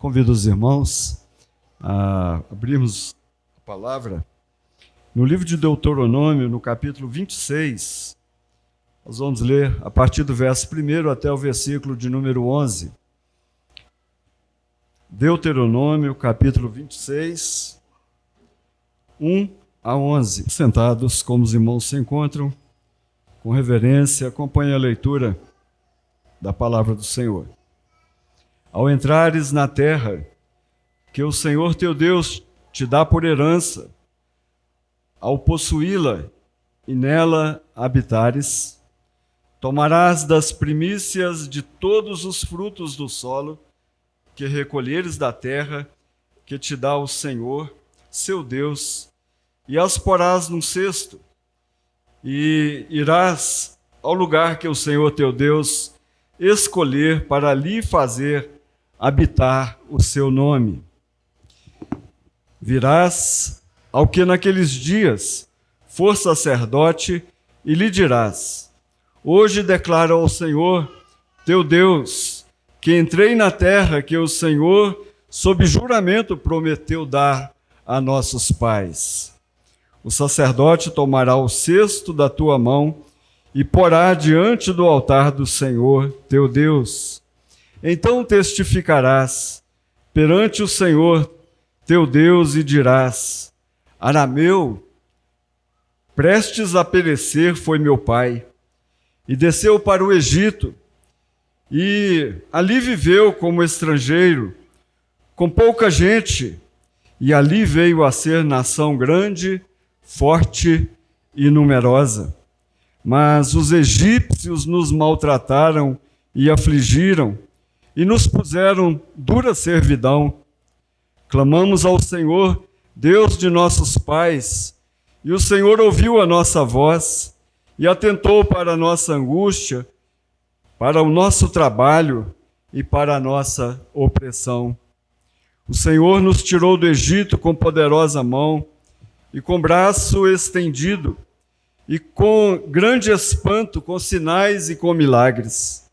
Convido os irmãos a abrirmos a palavra no livro de Deuteronômio, no capítulo 26. Nós vamos ler a partir do verso 1 até o versículo de número 11. Deuteronômio, capítulo 26, 1 a 11. Sentados, como os irmãos se encontram, com reverência, acompanhe a leitura da palavra do Senhor. Ao entrares na terra que o Senhor teu Deus te dá por herança, ao possuí-la e nela habitares, tomarás das primícias de todos os frutos do solo que recolheres da terra que te dá o Senhor, seu Deus, e as porás num cesto, e irás ao lugar que o Senhor teu Deus escolher para ali fazer habitar o seu nome. Virás ao que naqueles dias for sacerdote e lhe dirás: hoje declara ao Senhor teu Deus que entrei na terra que o Senhor, sob juramento, prometeu dar a nossos pais. O sacerdote tomará o cesto da tua mão e porá diante do altar do Senhor teu Deus. Então testificarás perante o Senhor teu Deus e dirás: Arameu, prestes a perecer foi meu pai, e desceu para o Egito, e ali viveu como estrangeiro, com pouca gente, e ali veio a ser nação grande, forte e numerosa. Mas os egípcios nos maltrataram e afligiram, e nos puseram dura servidão. Clamamos ao Senhor, Deus de nossos pais, e o Senhor ouviu a nossa voz e atentou para a nossa angústia, para o nosso trabalho e para a nossa opressão. O Senhor nos tirou do Egito com poderosa mão e com braço estendido, e com grande espanto, com sinais e com milagres.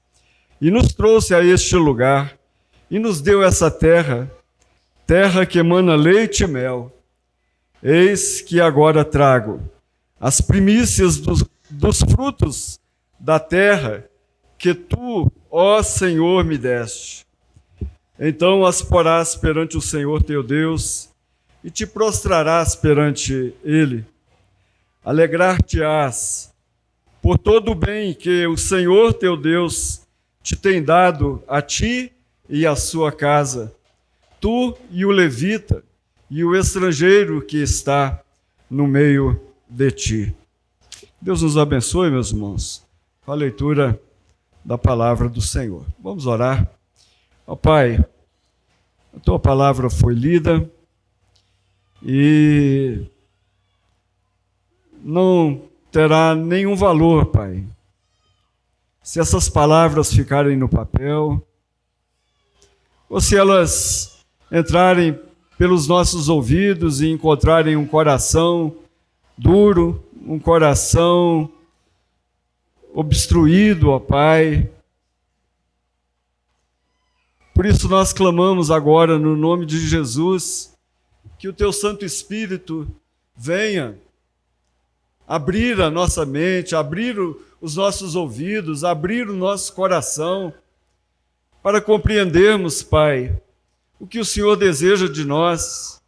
E nos trouxe a este lugar, e nos deu essa terra, terra que emana leite e mel. Eis que agora trago as primícias dos frutos da terra que tu, ó Senhor, me deste. Então as porás perante o Senhor teu Deus e te prostrarás perante ele. Alegrar-te-ás por todo o bem que o Senhor teu Deus te tem dado a ti e à sua casa, tu e o levita e o estrangeiro que está no meio de ti. Deus nos abençoe, meus irmãos, com a leitura da palavra do Senhor. Vamos orar. Ó Pai, a tua palavra foi lida e não terá nenhum valor, Pai, se essas palavras ficarem no papel, ou se elas entrarem pelos nossos ouvidos e encontrarem um coração duro, um coração obstruído, ó Pai. Por isso nós clamamos agora, no nome de Jesus, que o Teu Santo Espírito venha abrir a nossa mente, abrir os nossos ouvidos, abrir o nosso coração, para compreendermos, Pai, o que o Senhor deseja de nós,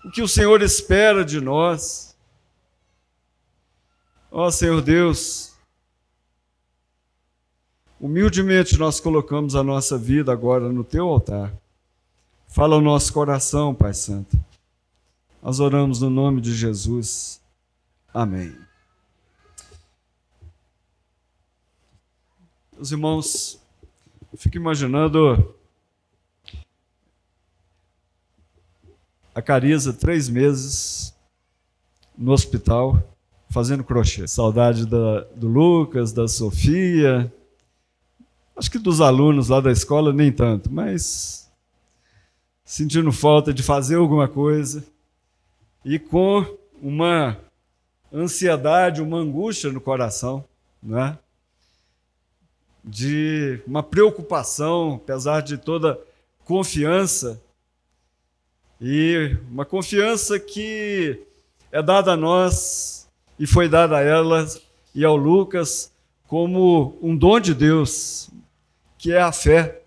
o que o Senhor espera de nós. Ó Senhor Deus, humildemente nós colocamos a nossa vida agora no Teu altar. Fala o nosso coração, Pai Santo. Nós oramos no nome de Jesus. Amém. Os irmãos, eu fico imaginando a Cariza, 3 meses, no hospital, fazendo crochê. Saudade do Lucas, da Sofia, acho que dos alunos lá da escola nem tanto, mas sentindo falta de fazer alguma coisa e com uma ansiedade, uma angústia no coração, não é? de uma preocupação, apesar de toda confiança, e uma confiança que é dada a nós e foi dada a elas e ao Lucas como um dom de Deus, que é a fé,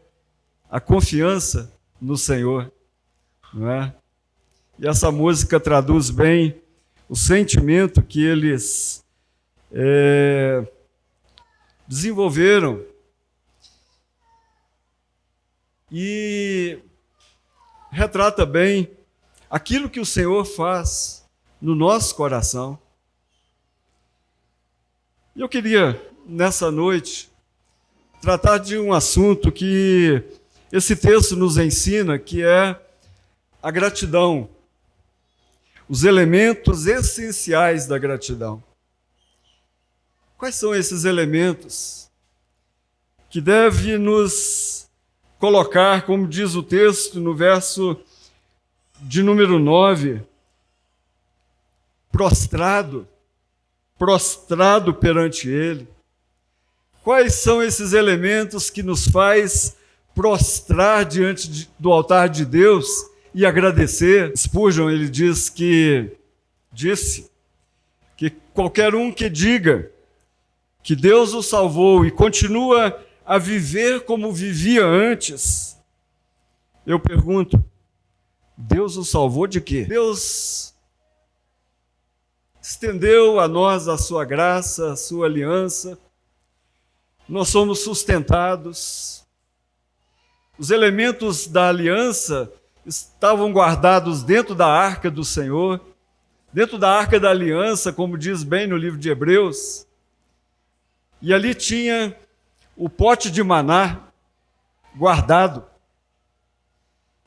a confiança no Senhor, não é? E essa música traduz bem o sentimento que eles desenvolveram e retrata bem aquilo que o Senhor faz no nosso coração. E eu queria, nessa noite, tratar de um assunto que esse texto nos ensina, que é a gratidão, os elementos essenciais da gratidão. Quais são esses elementos que devem nos colocar, como diz o texto no verso de número 9, prostrado perante Ele? Quais são esses elementos que nos faz prostrar diante do altar de Deus e agradecer? Spurgeon, ele disse que qualquer um que diga que Deus o salvou e continua a viver como vivia antes, eu pergunto, Deus o salvou de quê? Deus estendeu a nós a sua graça, a sua aliança, nós somos sustentados. Os elementos da aliança estavam guardados dentro da arca do Senhor, dentro da arca da aliança, como diz bem no livro de Hebreus. E ali tinha o pote de maná guardado,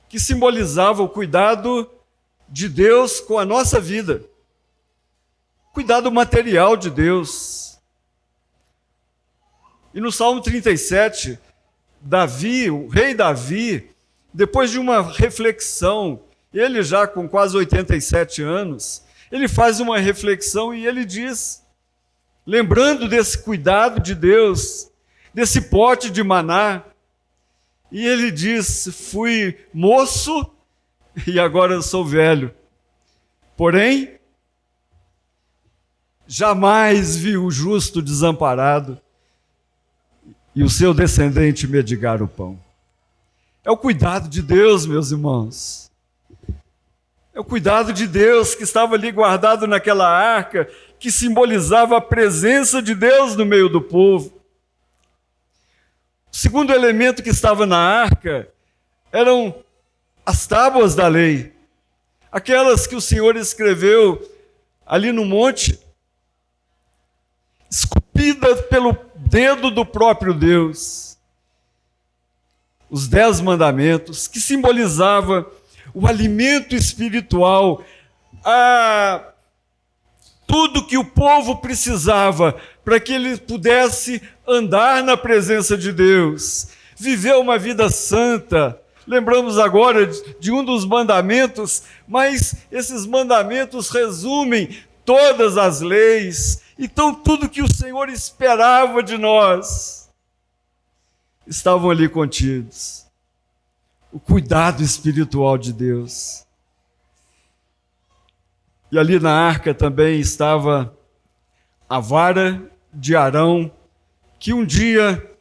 que simbolizava o cuidado de Deus com a nossa vida, cuidado material de Deus. E no Salmo 37, o rei Davi, depois de uma reflexão, ele já com quase 87 anos, ele faz uma reflexão e ele diz, lembrando desse cuidado de Deus, desse pote de maná, e ele diz, fui moço e agora eu sou velho, porém, jamais vi o justo desamparado e o seu descendente mendigar o pão. É o cuidado de Deus, meus irmãos. É o cuidado de Deus que estava ali guardado naquela arca, que simbolizava a presença de Deus no meio do povo. O segundo elemento que estava na arca eram as tábuas da lei, aquelas que o Senhor escreveu ali no monte, esculpidas pelo dedo do próprio Deus. Os 10 mandamentos, que simbolizavam o alimento espiritual, tudo que o povo precisava para que ele pudesse andar na presença de Deus, viver uma vida santa. Lembramos agora de um dos mandamentos, mas esses mandamentos resumem todas as leis. Então, tudo que o Senhor esperava de nós estavam ali contidos. O cuidado espiritual de Deus. E ali na arca também estava a vara de Arão, que um dia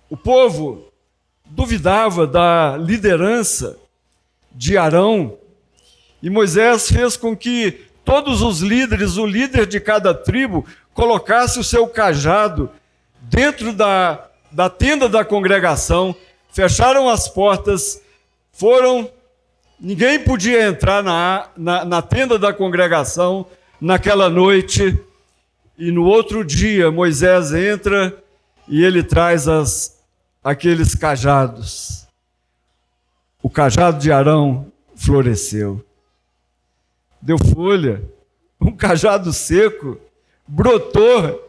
o povo duvidava da liderança de Arão, e Moisés fez com que todos os líderes, o líder de cada tribo, colocasse o seu cajado dentro da tenda da congregação, fecharam as portas, ninguém podia entrar na tenda da congregação naquela noite, e no outro dia Moisés entra e ele traz aqueles cajados. O cajado de Arão floresceu, deu folha, um cajado seco brotou.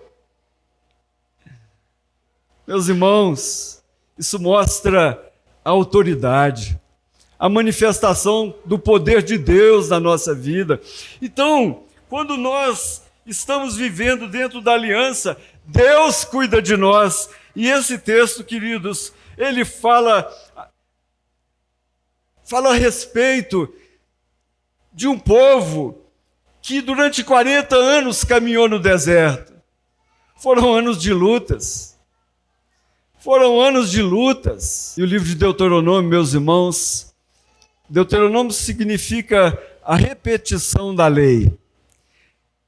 Meus irmãos, isso mostra a autoridade, a manifestação do poder de Deus na nossa vida. Então, quando nós estamos vivendo dentro da aliança, Deus cuida de nós. E esse texto, queridos, ele fala a respeito de um povo que durante 40 anos caminhou no deserto. Foram anos de lutas. Foram anos de lutas. E o livro de Deuteronômio, meus irmãos, Deuteronômio significa a repetição da lei.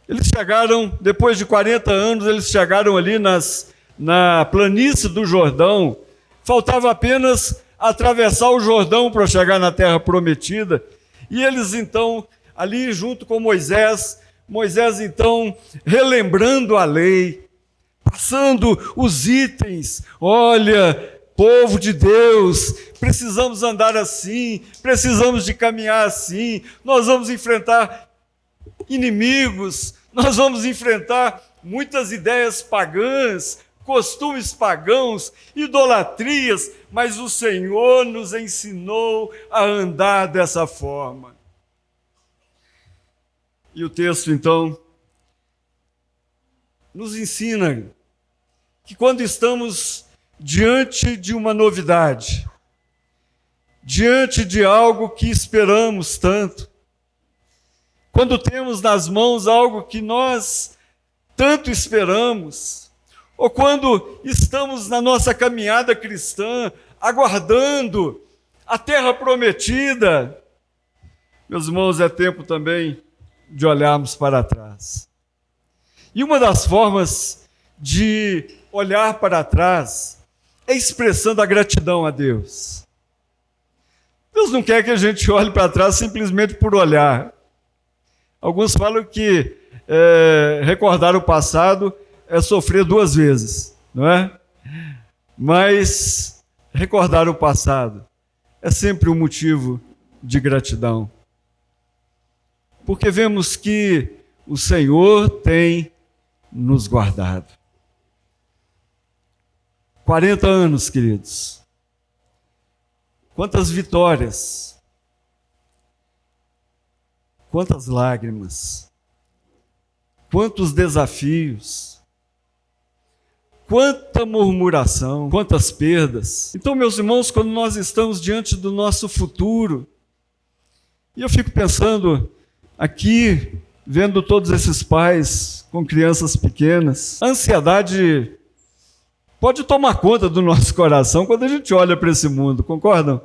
Eles chegaram, depois de 40 anos, eles chegaram ali na planície do Jordão. Faltava apenas atravessar o Jordão para chegar na terra prometida. E eles então, ali junto com Moisés então relembrando a lei, passando os itens. Olha, povo de Deus, precisamos andar assim, precisamos de caminhar assim, nós vamos enfrentar inimigos, nós vamos enfrentar muitas ideias pagãs, costumes pagãos, idolatrias, mas o Senhor nos ensinou a andar dessa forma. E o texto, então, nos ensina que quando estamos diante de uma novidade, diante de algo que esperamos tanto, quando temos nas mãos algo que nós tanto esperamos, ou quando estamos na nossa caminhada cristã, aguardando a terra prometida, meus irmãos, é tempo também de olharmos para trás. E uma das formas de olhar para trás é expressando a gratidão a Deus. Deus não quer que a gente olhe para trás simplesmente por olhar. Alguns falam que recordar o passado é sofrer 2 vezes, não é? Mas recordar o passado é sempre um motivo de gratidão. Porque vemos que o Senhor tem nos guardado. 40 anos, queridos. Quantas vitórias, quantas lágrimas, quantos desafios, quanta murmuração, quantas perdas. Então, meus irmãos, quando nós estamos diante do nosso futuro, e eu fico pensando aqui, vendo todos esses pais com crianças pequenas, a ansiedade pode tomar conta do nosso coração quando a gente olha para esse mundo, concordam?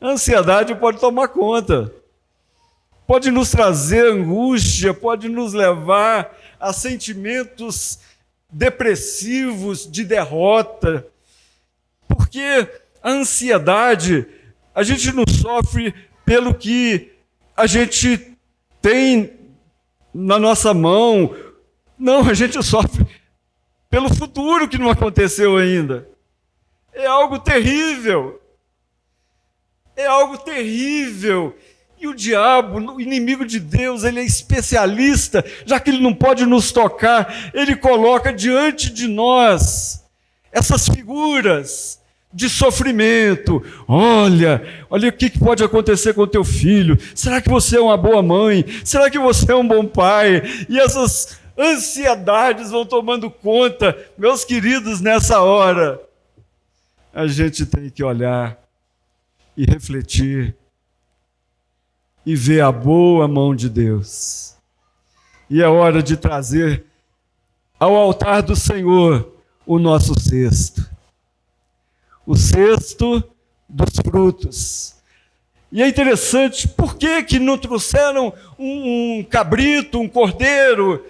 A ansiedade pode tomar conta, pode nos trazer angústia, pode nos levar a sentimentos depressivos, de derrota, porque a ansiedade, a gente não sofre pelo que a gente tem na nossa mão, não, a gente sofre pelo futuro que não aconteceu ainda. É algo terrível. É algo terrível. E o diabo, o inimigo de Deus, ele é especialista, já que ele não pode nos tocar, ele coloca diante de nós essas figuras de sofrimento. Olha o que pode acontecer com o teu filho. Será que você é uma boa mãe? Será que você é um bom pai? E essas ansiedades vão tomando conta, meus queridos, nessa hora. A gente tem que olhar e refletir e ver a boa mão de Deus. E é hora de trazer ao altar do Senhor o nosso cesto. O cesto dos frutos. E é interessante, por que não trouxeram um cabrito, um cordeiro?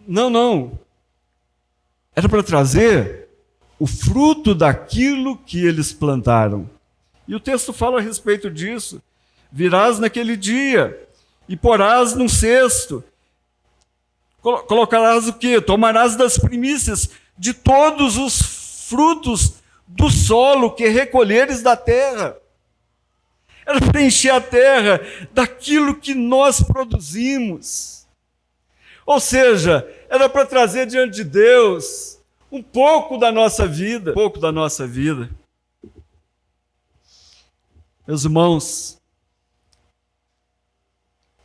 Não. Era para trazer o fruto daquilo que eles plantaram. E o texto fala a respeito disso. Virás naquele dia e porás num cesto. Colocarás o quê? Tomarás das primícias de todos os frutos do solo que recolheres da terra. Era para encher a terra daquilo que nós produzimos. Ou seja, era para trazer diante de Deus um pouco da nossa vida. Meus irmãos,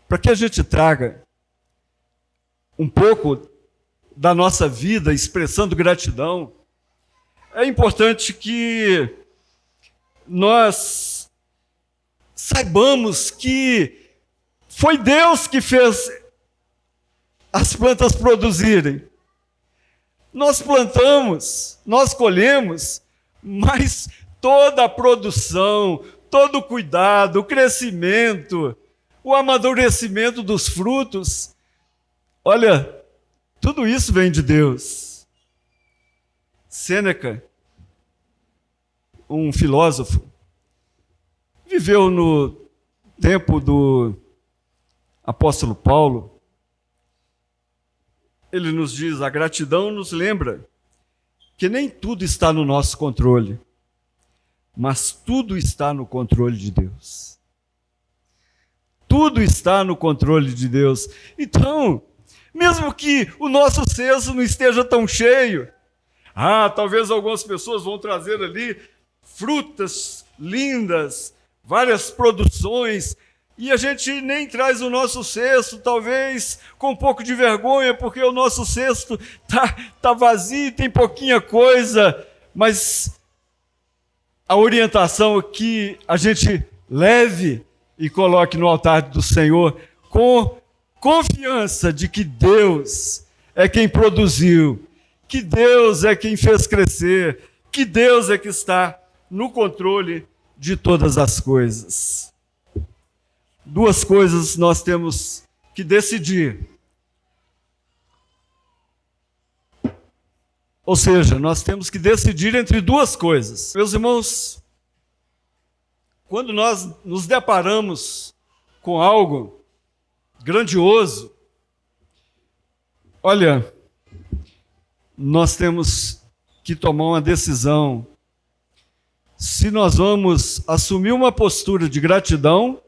para que a gente traga um pouco da nossa vida expressando gratidão, é importante que nós saibamos que foi Deus que fez as plantas produzirem. Nós plantamos, nós colhemos, mas toda a produção, todo o cuidado, o crescimento, o amadurecimento dos frutos, olha, tudo isso vem de Deus. Sêneca, um filósofo, viveu no tempo do apóstolo Paulo. Ele nos diz, a gratidão nos lembra que nem tudo está no nosso controle, mas tudo está no controle de Deus. Tudo está no controle de Deus. Então, mesmo que o nosso cesto não esteja tão cheio, talvez algumas pessoas vão trazer ali frutas lindas, várias produções, e a gente nem traz o nosso cesto, talvez com um pouco de vergonha, porque o nosso cesto tá vazio, tem pouquinha coisa, mas a orientação é que a gente leve e coloque no altar do Senhor com confiança de que Deus é quem produziu, que Deus é quem fez crescer, que Deus é que está no controle de todas as coisas. Duas coisas nós temos que decidir. Ou seja, nós temos que decidir entre duas coisas. Meus irmãos, quando nós nos deparamos com algo grandioso, olha, nós temos que tomar uma decisão. Se nós vamos assumir uma postura de gratidão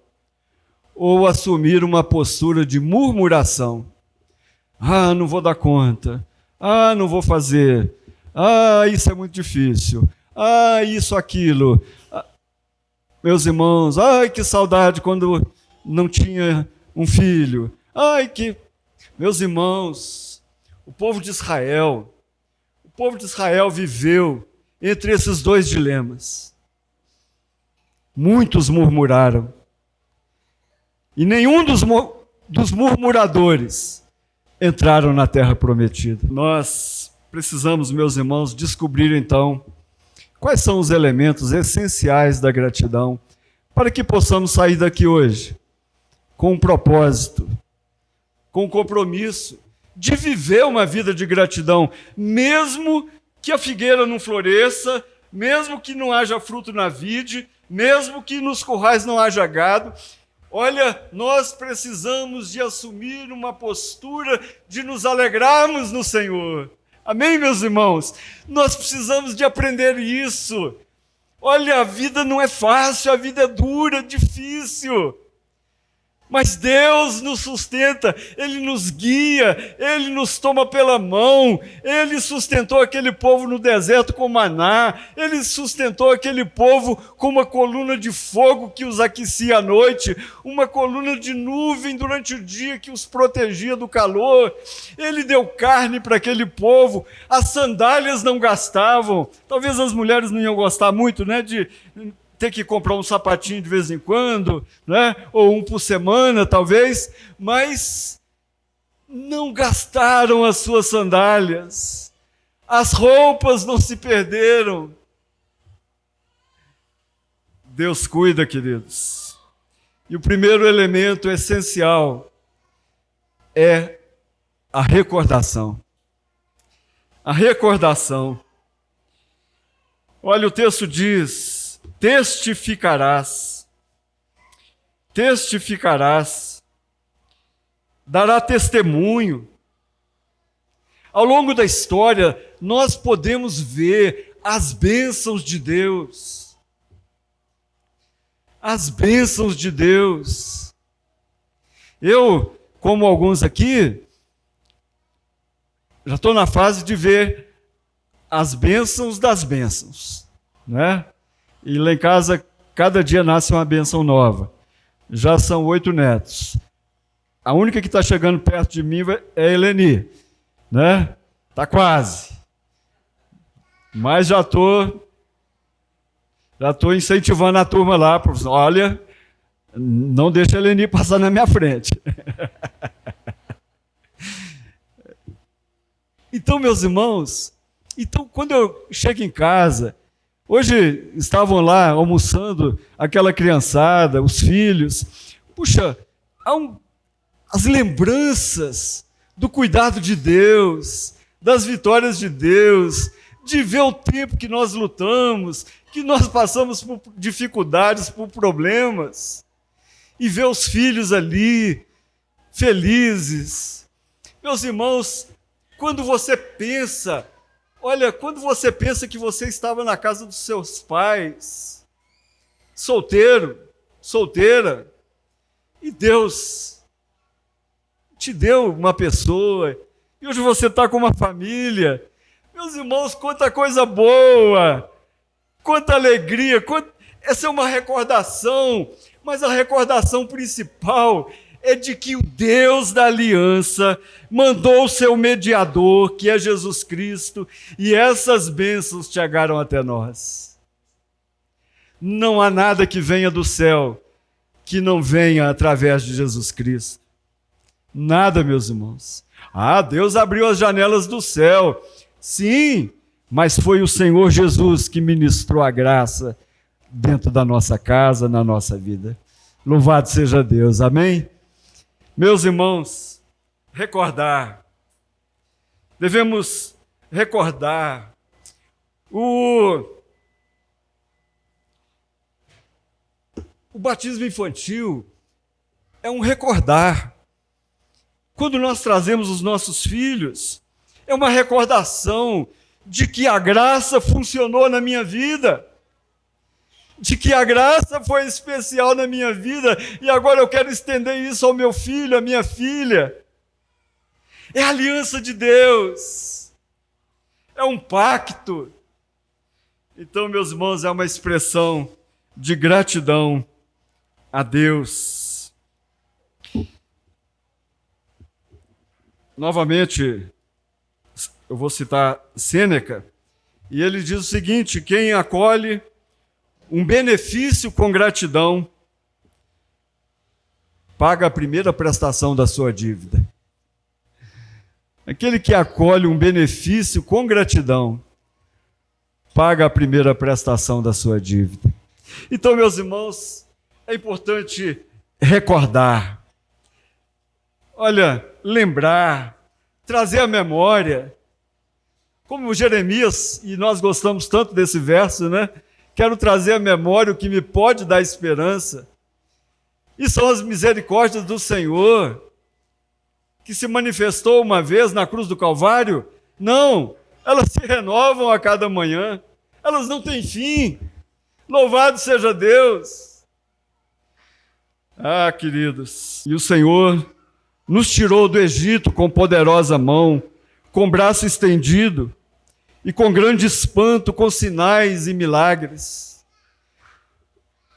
ou assumir uma postura de murmuração. Não vou dar conta. Não vou fazer. Isso é muito difícil. Isso, aquilo. Meus irmãos, que saudade quando não tinha um filho. Meus irmãos, o povo de Israel viveu entre esses dois dilemas. Muitos murmuraram. E nenhum dos murmuradores entraram na terra prometida. Nós precisamos, meus irmãos, descobrir então quais são os elementos essenciais da gratidão para que possamos sair daqui hoje com um propósito, com um compromisso de viver uma vida de gratidão, mesmo que a figueira não floresça, mesmo que não haja fruto na vide, mesmo que nos currais não haja gado. Olha, nós precisamos de assumir uma postura de nos alegrarmos no Senhor. Amém, meus irmãos? Nós precisamos de aprender isso. Olha, a vida não é fácil, a vida é dura, difícil. Mas Deus nos sustenta, Ele nos guia, Ele nos toma pela mão, Ele sustentou aquele povo no deserto com maná, Ele sustentou aquele povo com uma coluna de fogo que os aquecia à noite, uma coluna de nuvem durante o dia que os protegia do calor, Ele deu carne para aquele povo, as sandálias não gastavam, talvez as mulheres não iam gostar muito, né, de ter que comprar um sapatinho de vez em quando, né? Ou um por semana, talvez, mas não gastaram as suas sandálias. As roupas não se perderam. Deus cuida, queridos. E o primeiro elemento essencial é a recordação. A recordação. Olha, o texto diz: testificarás, dará testemunho. Ao longo da história, nós podemos ver as bênçãos de Deus. As bênçãos de Deus. Eu, como alguns aqui, já estou na fase de ver as bênçãos das bênçãos, né? E lá em casa, cada dia nasce uma bênção nova. Já são 8 netos. A única que está chegando perto de mim é a Eleni, né? Tá quase. Mas já tô incentivando a turma lá, professor. Olha, não deixa a Eleni passar na minha frente. Então, meus irmãos, quando eu chego em casa, hoje estavam lá almoçando aquela criançada, os filhos. Puxa, as lembranças do cuidado de Deus, das vitórias de Deus, de ver o tempo que nós lutamos, que nós passamos por dificuldades, por problemas, e ver os filhos ali, felizes. Meus irmãos, quando você pensa que você estava na casa dos seus pais, solteiro, solteira, e Deus te deu uma pessoa, e hoje você está com uma família. Meus irmãos, quanta coisa boa, quanta alegria, essa é uma recordação, mas a recordação principal é de que o Deus da aliança mandou o seu mediador, que é Jesus Cristo, e essas bênçãos chegaram até nós. Não há nada que venha do céu que não venha através de Jesus Cristo. Nada, meus irmãos. Deus abriu as janelas do céu. Sim, mas foi o Senhor Jesus que ministrou a graça dentro da nossa casa, na nossa vida. Louvado seja Deus, amém? Meus irmãos, devemos recordar o batismo infantil é um recordar. Quando nós trazemos os nossos filhos, é uma recordação de que a graça funcionou na minha vida, de que a graça foi especial na minha vida, e agora eu quero estender isso ao meu filho, à minha filha. É a aliança de Deus, é um pacto. Então, meus irmãos, é uma expressão de gratidão a Deus. Novamente, eu vou citar Sêneca, e ele diz o seguinte: quem acolhe um benefício com gratidão paga a primeira prestação da sua dívida. Aquele que acolhe um benefício com gratidão paga a primeira prestação da sua dívida. Então, meus irmãos, é importante recordar, lembrar, trazer à memória, como Jeremias, e nós gostamos tanto desse verso, né? Quero trazer à memória o que me pode dar esperança. E são as misericórdias do Senhor, que se manifestou uma vez na cruz do Calvário. Não, elas se renovam a cada manhã. Elas não têm fim. Louvado seja Deus. Queridos, e o Senhor nos tirou do Egito com poderosa mão, com braço estendido, e com grande espanto, com sinais e milagres.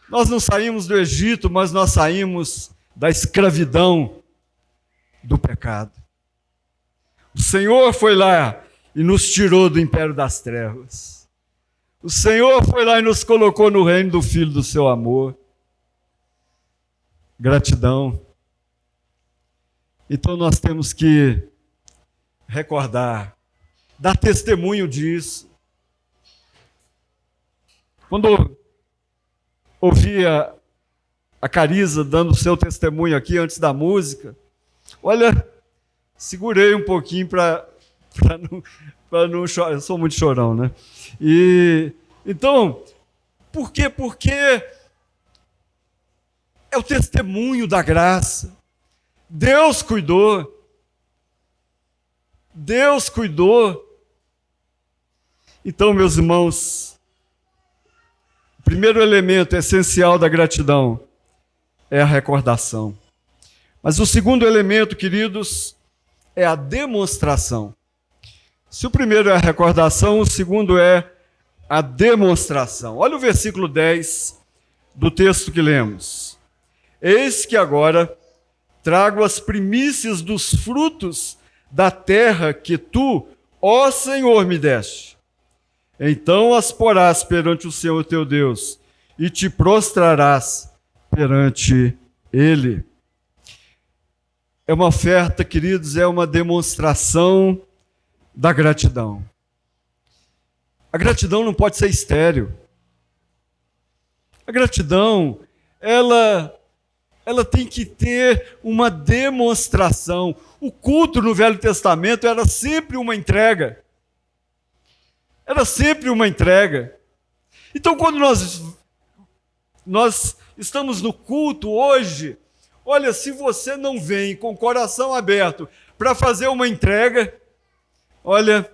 Nós não saímos do Egito, mas nós saímos da escravidão do pecado. O Senhor foi lá e nos tirou do império das trevas. O Senhor foi lá e nos colocou no reino do Filho do seu amor. Gratidão. Então nós temos que recordar, dar testemunho disso. Quando ouvia a Cariza dando o seu testemunho aqui antes da música, segurei um pouquinho para não chorar. Eu sou muito chorão, né? Então, por quê? Porque é o testemunho da graça. Deus cuidou. Deus cuidou. Então, meus irmãos, o primeiro elemento essencial da gratidão é a recordação. Mas o segundo elemento, queridos, é a demonstração. Se o primeiro é a recordação, o segundo é a demonstração. Olha o versículo 10 do texto que lemos. Eis que agora trago as primícias dos frutos da terra que tu, ó Senhor, me deste. Então as porás perante o Senhor teu Deus, e te prostrarás perante Ele. É uma oferta, queridos, é uma demonstração da gratidão. A gratidão não pode ser estéril. A gratidão, ela tem que ter uma demonstração. O culto no Velho Testamento era sempre uma entrega. Era sempre uma entrega. Então, quando nós estamos no culto hoje, olha, se você não vem com o coração aberto para fazer uma entrega, olha,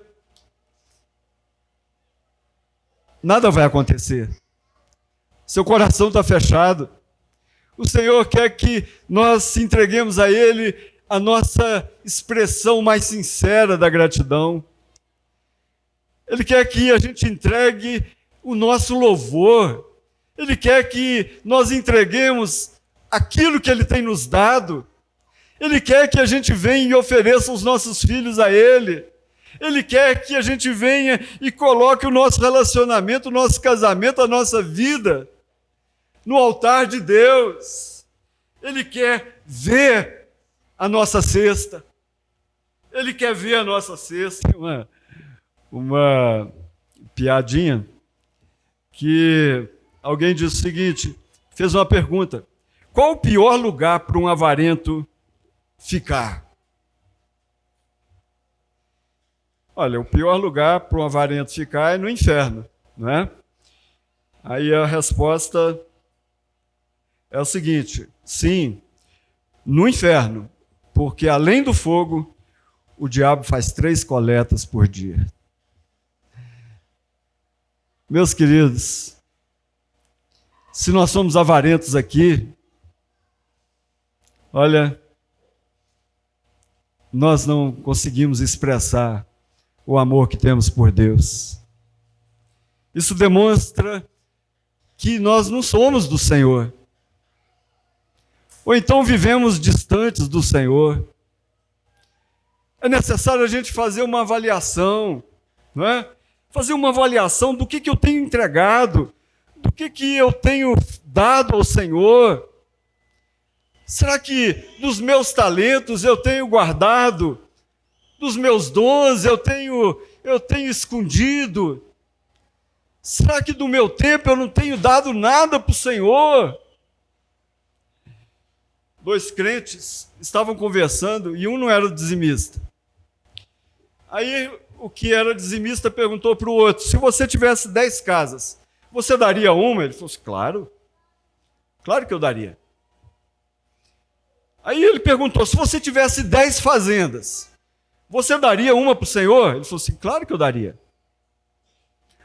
nada vai acontecer. Seu coração está fechado. O Senhor quer que nós entreguemos a Ele a nossa expressão mais sincera da gratidão. Ele quer que a gente entregue o nosso louvor. Ele quer que nós entreguemos aquilo que Ele tem nos dado. Ele quer que a gente venha e ofereça os nossos filhos a Ele. Ele quer que a gente venha e coloque o nosso relacionamento, o nosso casamento, a nossa vida no altar de Deus. Ele quer ver a nossa cesta. Ele quer ver a nossa cesta. Uma piadinha que alguém disse o seguinte, fez uma pergunta: qual o pior lugar para um avarento ficar? Olha, o pior lugar para um avarento ficar é no inferno, não é? Aí a resposta é o seguinte: sim, no inferno, porque além do fogo, o diabo faz 3 coletas por dia. Meus queridos, se nós somos avarentos aqui, olha, nós não conseguimos expressar o amor que temos por Deus. Isso demonstra que nós não somos do Senhor. Ou então vivemos distantes do Senhor. É necessário a gente fazer uma avaliação, não é? Fazer uma avaliação do que eu tenho entregado, do que eu tenho dado ao Senhor. Será que dos meus talentos eu tenho guardado? Dos meus dons eu tenho escondido? Será que do meu tempo eu não tenho dado nada para o Senhor? 2 crentes estavam conversando e um não era dizimista. Aí o que era dizimista perguntou para o outro: se você tivesse 10 casas, você daria uma? Ele falou assim: claro que eu daria. Aí ele perguntou: se você tivesse 10 fazendas, você daria uma para o Senhor? Ele falou assim: claro que eu daria.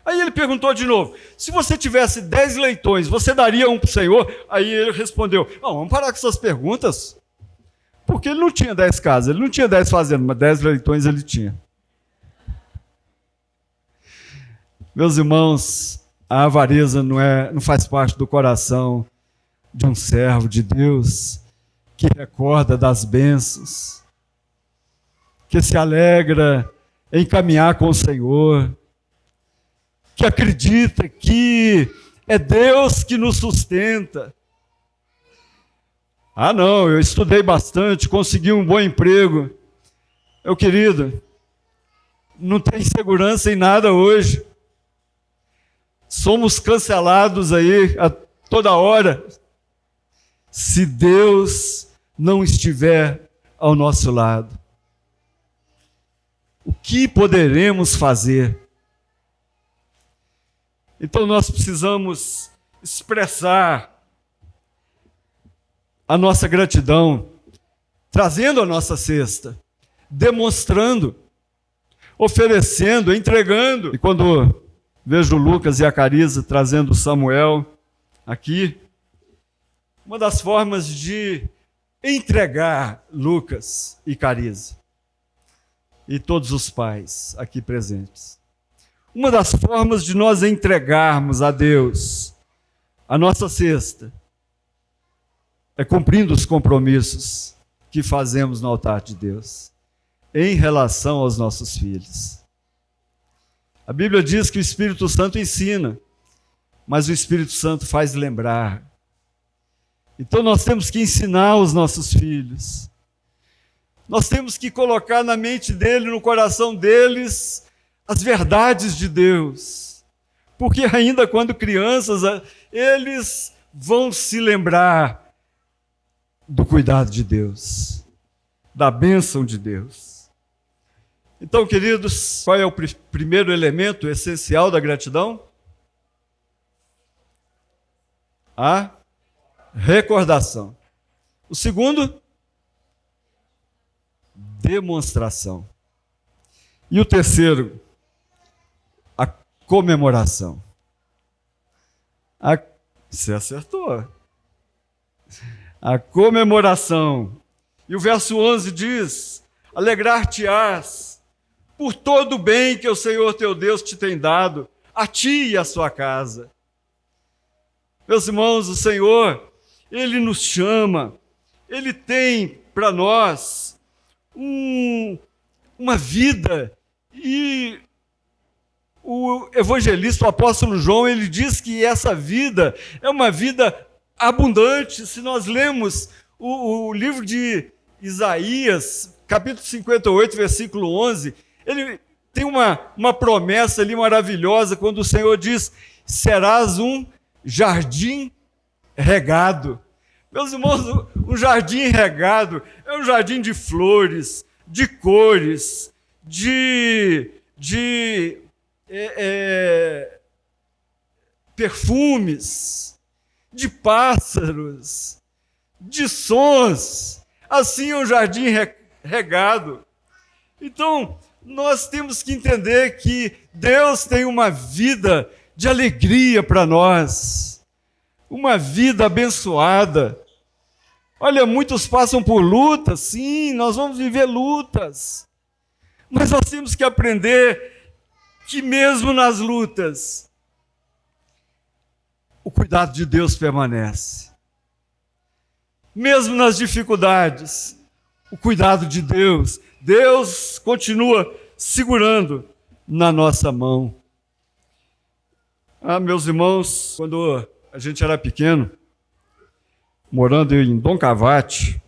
Aí ele perguntou de novo: se você tivesse 10 leitões, você daria um para o Senhor? Aí ele respondeu: não, vamos parar com essas perguntas. Porque ele não tinha 10 casas, ele não tinha 10 fazendas, mas 10 leitões ele tinha. Meus irmãos, a avareza não faz parte do coração de um servo de Deus que recorda das bênçãos, que se alegra em caminhar com o Senhor, que acredita que é Deus que nos sustenta. Ah, não, eu estudei bastante, consegui um bom emprego. Meu querido, não tem segurança em nada hoje. Somos cancelados aí a toda hora. Se Deus não estiver ao nosso lado, o que poderemos fazer? Então nós precisamos expressar a nossa gratidão, trazendo a nossa cesta, demonstrando, oferecendo, entregando. E quando vejo o Lucas e a Cariza trazendo o Samuel aqui, uma das formas de entregar Lucas e Cariza, e todos os pais aqui presentes, uma das formas de nós entregarmos a Deus a nossa cesta é cumprindo os compromissos que fazemos no altar de Deus em relação aos nossos filhos. A Bíblia diz que o Espírito Santo ensina, mas o Espírito Santo faz lembrar. Então nós temos que ensinar os nossos filhos. Nós temos que colocar na mente dele, no coração deles, as verdades de Deus. Porque ainda quando crianças, eles vão se lembrar do cuidado de Deus, da bênção de Deus. Então, queridos, qual é o primeiro elemento essencial da gratidão? A recordação. O segundo, demonstração. E o terceiro, a comemoração. Você acertou. A comemoração. E o verso 11 diz: alegrar-te-ás por todo o bem que o Senhor teu Deus te tem dado, a ti e a sua casa. Meus irmãos, o Senhor, Ele nos chama, Ele tem para nós uma vida, e o evangelista, o apóstolo João, ele diz que essa vida é uma vida abundante. Se nós lemos o livro de Isaías, capítulo 58, versículo 11, ele tem uma promessa ali maravilhosa, quando o Senhor diz: serás um jardim regado. Meus irmãos, um jardim regado é um jardim de flores, de cores, de perfumes, de pássaros, de sons. Assim é um jardim regado. Então, nós temos que entender que Deus tem uma vida de alegria para nós, uma vida abençoada. Olha, muitos passam por lutas, sim, nós vamos viver lutas, mas nós temos que aprender que mesmo nas lutas, o cuidado de Deus permanece. Mesmo nas dificuldades, o cuidado de Deus, Deus continua segurando na nossa mão. Meus irmãos, quando a gente era pequeno, morando em Dom Cavate,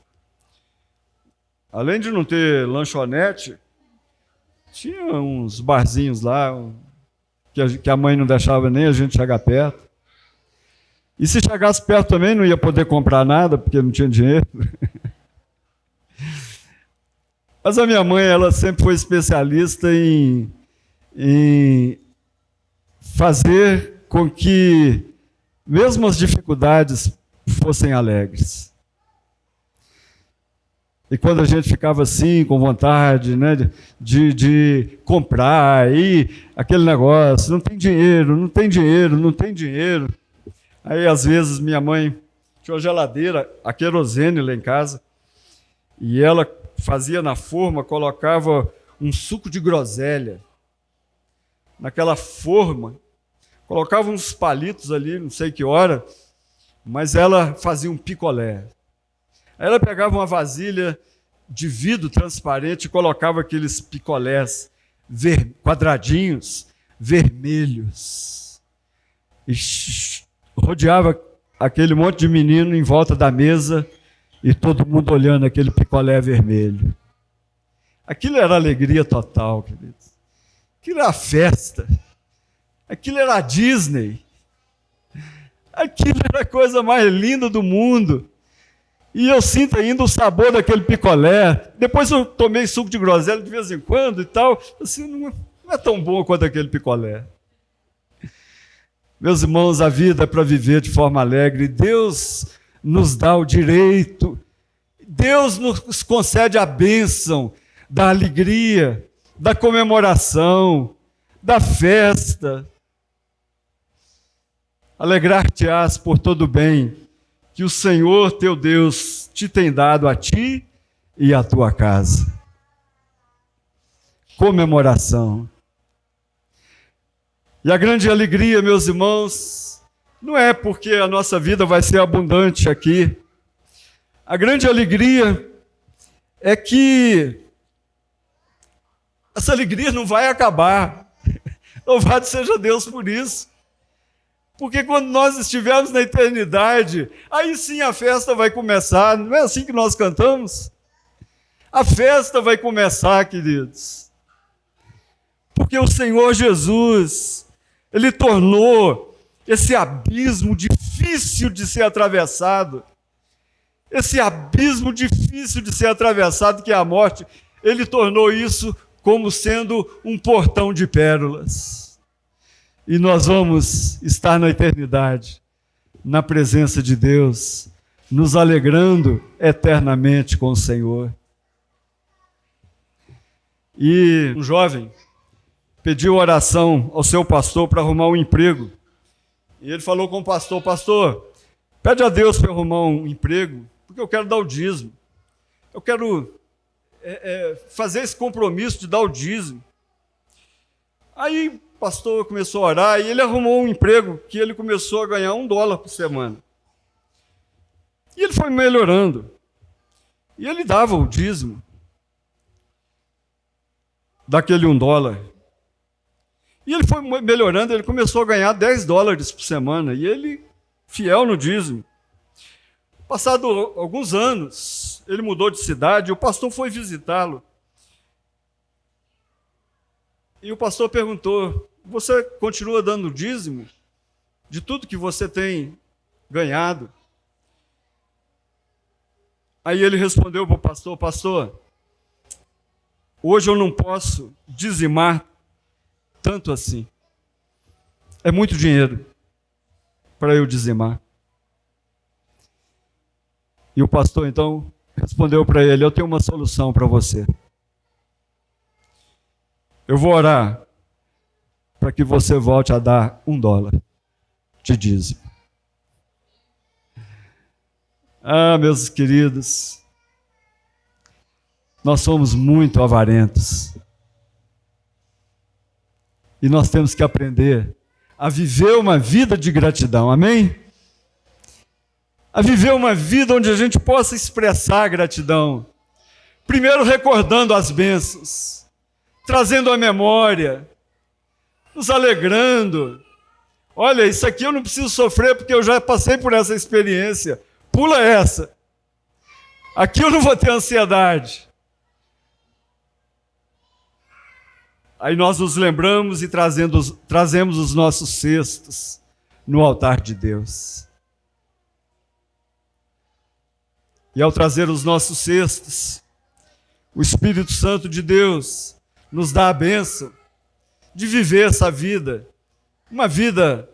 além de não ter lanchonete, tinha uns barzinhos lá, que a mãe não deixava nem a gente chegar perto. E se chegasse perto também não ia poder comprar nada, porque não tinha dinheiro. Mas a minha mãe, ela sempre foi especialista em fazer com que, mesmo as dificuldades, fossem alegres. E quando a gente ficava assim, com vontade, né, de comprar, e aquele negócio, não tem dinheiro, não tem dinheiro, não tem dinheiro. Aí, às vezes, minha mãe tinha uma geladeira, a querosene lá em casa, e ela fazia na forma, colocava um suco de groselha naquela forma, colocava uns palitos ali, não sei que hora, mas ela fazia um picolé. Aí ela pegava uma vasilha de vidro transparente e colocava aqueles picolés quadradinhos, vermelhos, e rodeava aquele monte de menino em volta da mesa e todo mundo olhando aquele picolé vermelho. Aquilo era alegria total, queridos. Aquilo era festa. Aquilo era a Disney. Aquilo era a coisa mais linda do mundo. E eu sinto ainda o sabor daquele picolé. Depois eu tomei suco de groselha de vez em quando e tal. Assim, não é tão bom quanto aquele picolé. Meus irmãos, a vida é para viver de forma alegre. Deus nos dá o direito. Deus nos concede a bênção da alegria, da comemoração, da festa. Alegrar-te-ás por todo o bem que o Senhor teu Deus te tem dado a ti e à tua casa. Comemoração. E a grande alegria, meus irmãos, não é porque a nossa vida vai ser abundante aqui. A grande alegria é que essa alegria não vai acabar. Louvado seja Deus por isso. Porque quando nós estivermos na eternidade, aí sim a festa vai começar. Não é assim que nós cantamos? A festa vai começar, queridos. Porque o Senhor Jesus, Ele tornou esse abismo difícil de ser atravessado, esse abismo difícil de ser atravessado, que é a morte, Ele tornou isso como sendo um portão de pérolas. E nós vamos estar na eternidade, na presença de Deus, nos alegrando eternamente com o Senhor. E um jovem pediu oração ao seu pastor para arrumar um emprego. E ele falou com o pastor: pastor, pede a Deus para arrumar um emprego, porque eu quero dar o dízimo. Eu quero fazer esse compromisso de dar o dízimo. Aí o pastor começou a orar e ele arrumou um emprego que ele começou a ganhar $1 por semana. E ele foi melhorando. E ele dava o dízimo daquele $1. E ele foi melhorando, ele começou a ganhar $10 por semana. E ele, fiel no dízimo. Passado alguns anos, ele mudou de cidade, e o pastor foi visitá-lo. E o pastor perguntou: você continua dando dízimo de tudo que você tem ganhado? Aí ele respondeu para o pastor: pastor, hoje eu não posso dizimar tanto assim. É muito dinheiro para eu dizimar. E o pastor então respondeu para ele: eu tenho uma solução para você. Eu vou orar para que você volte a dar $1 de dízimo. Ah, meus queridos, nós somos muito avarentos. E nós temos que aprender a viver uma vida de gratidão, amém? A viver uma vida onde a gente possa expressar gratidão. Primeiro recordando as bênçãos, trazendo a memória, nos alegrando. Olha, isso aqui eu não preciso sofrer porque eu já passei por essa experiência. Pula essa. Aqui eu não vou ter ansiedade. Aí nós nos lembramos e trazemos os nossos cestos no altar de Deus. E ao trazer os nossos cestos, o Espírito Santo de Deus nos dá a bênção de viver essa vida, uma vida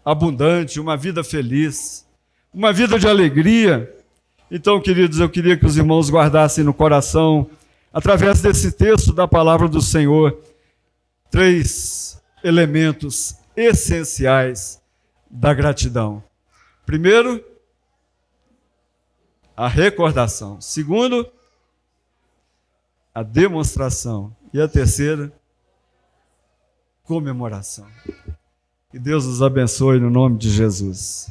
abundante, uma vida feliz, uma vida de alegria. Então, queridos, eu queria que os irmãos guardassem no coração, através desse texto da palavra do Senhor, 3 elementos essenciais da gratidão. Primeiro, a recordação. Segundo, a demonstração. E a terceira, comemoração. Que Deus os abençoe no nome de Jesus.